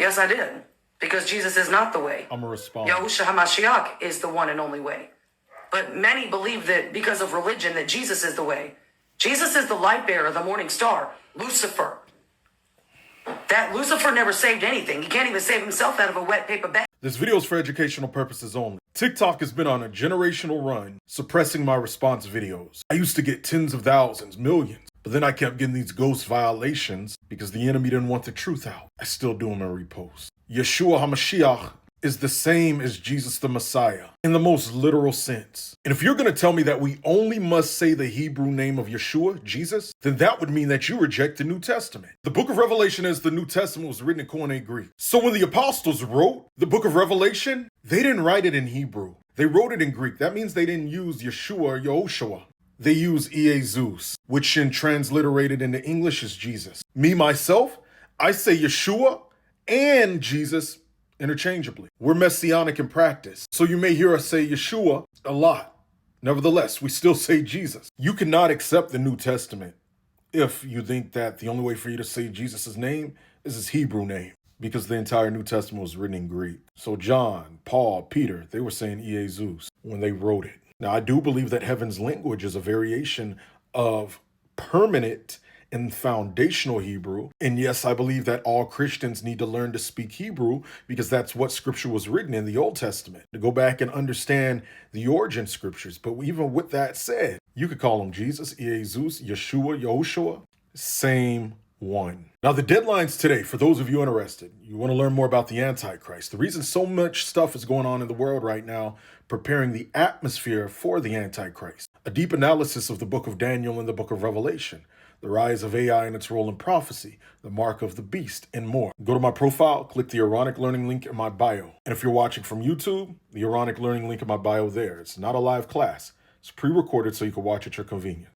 Yes, I did. Because Jesus is not the way. I'm going to respond. Yeshua HaMashiach is the one and only way. But many believe that because of religion that Jesus is the way. Jesus is the light bearer, the morning star, Lucifer. That Lucifer never saved anything. He can't even save himself out of a wet paper bag. This video is for educational purposes only. TikTok has been on a generational run, suppressing my response videos. I used to get tens of thousands, millions, but then I kept getting these ghost violations because the enemy didn't want the truth out. I still do them and repost. Yeshua HaMashiach is the same as Jesus the Messiah in the most literal sense. And if you're going to tell me that we only must say the Hebrew name of Yeshua, Jesus, then that would mean that you reject the New Testament. The book of Revelation as the New Testament was written in Koine Greek. So when the apostles wrote the book of Revelation, they didn't write it in Hebrew. They wrote it in Greek. That means they didn't use Yeshua or Yehoshua. They use Jesus, which in transliterated into English is Jesus. Me, myself, I say Yeshua and Jesus interchangeably. We're messianic in practice, so you may hear us say Yeshua a lot. Nevertheless, we still say Jesus. You cannot accept the New Testament if you think that the only way for you to say Jesus' name is his Hebrew name, because the entire New Testament was written in Greek. So John, Paul, Peter, they were saying Jesus when they wrote it. Now, I do believe that heaven's language is a variation of permanent and foundational Hebrew. And yes, I believe that all Christians need to learn to speak Hebrew because that's what scripture was written in the Old Testament, to go back and understand the origin scriptures. But even with that said, you could call him Jesus, Jesus, Yeshua, Yehoshua, same one. Now, the deadline's today, for those of you interested, you want to learn more about the Antichrist. The reason so much stuff is going on in the world right now, preparing the atmosphere for the Antichrist. A deep analysis of the book of Daniel and the book of Revelation. The rise of AI and its role in prophecy, the mark of the beast, and more. Go to my profile, click the Ironic Learning link in my bio. And if you're watching from YouTube, the Ironic Learning link in my bio there. It's not a live class. It's pre-recorded so you can watch at your convenience.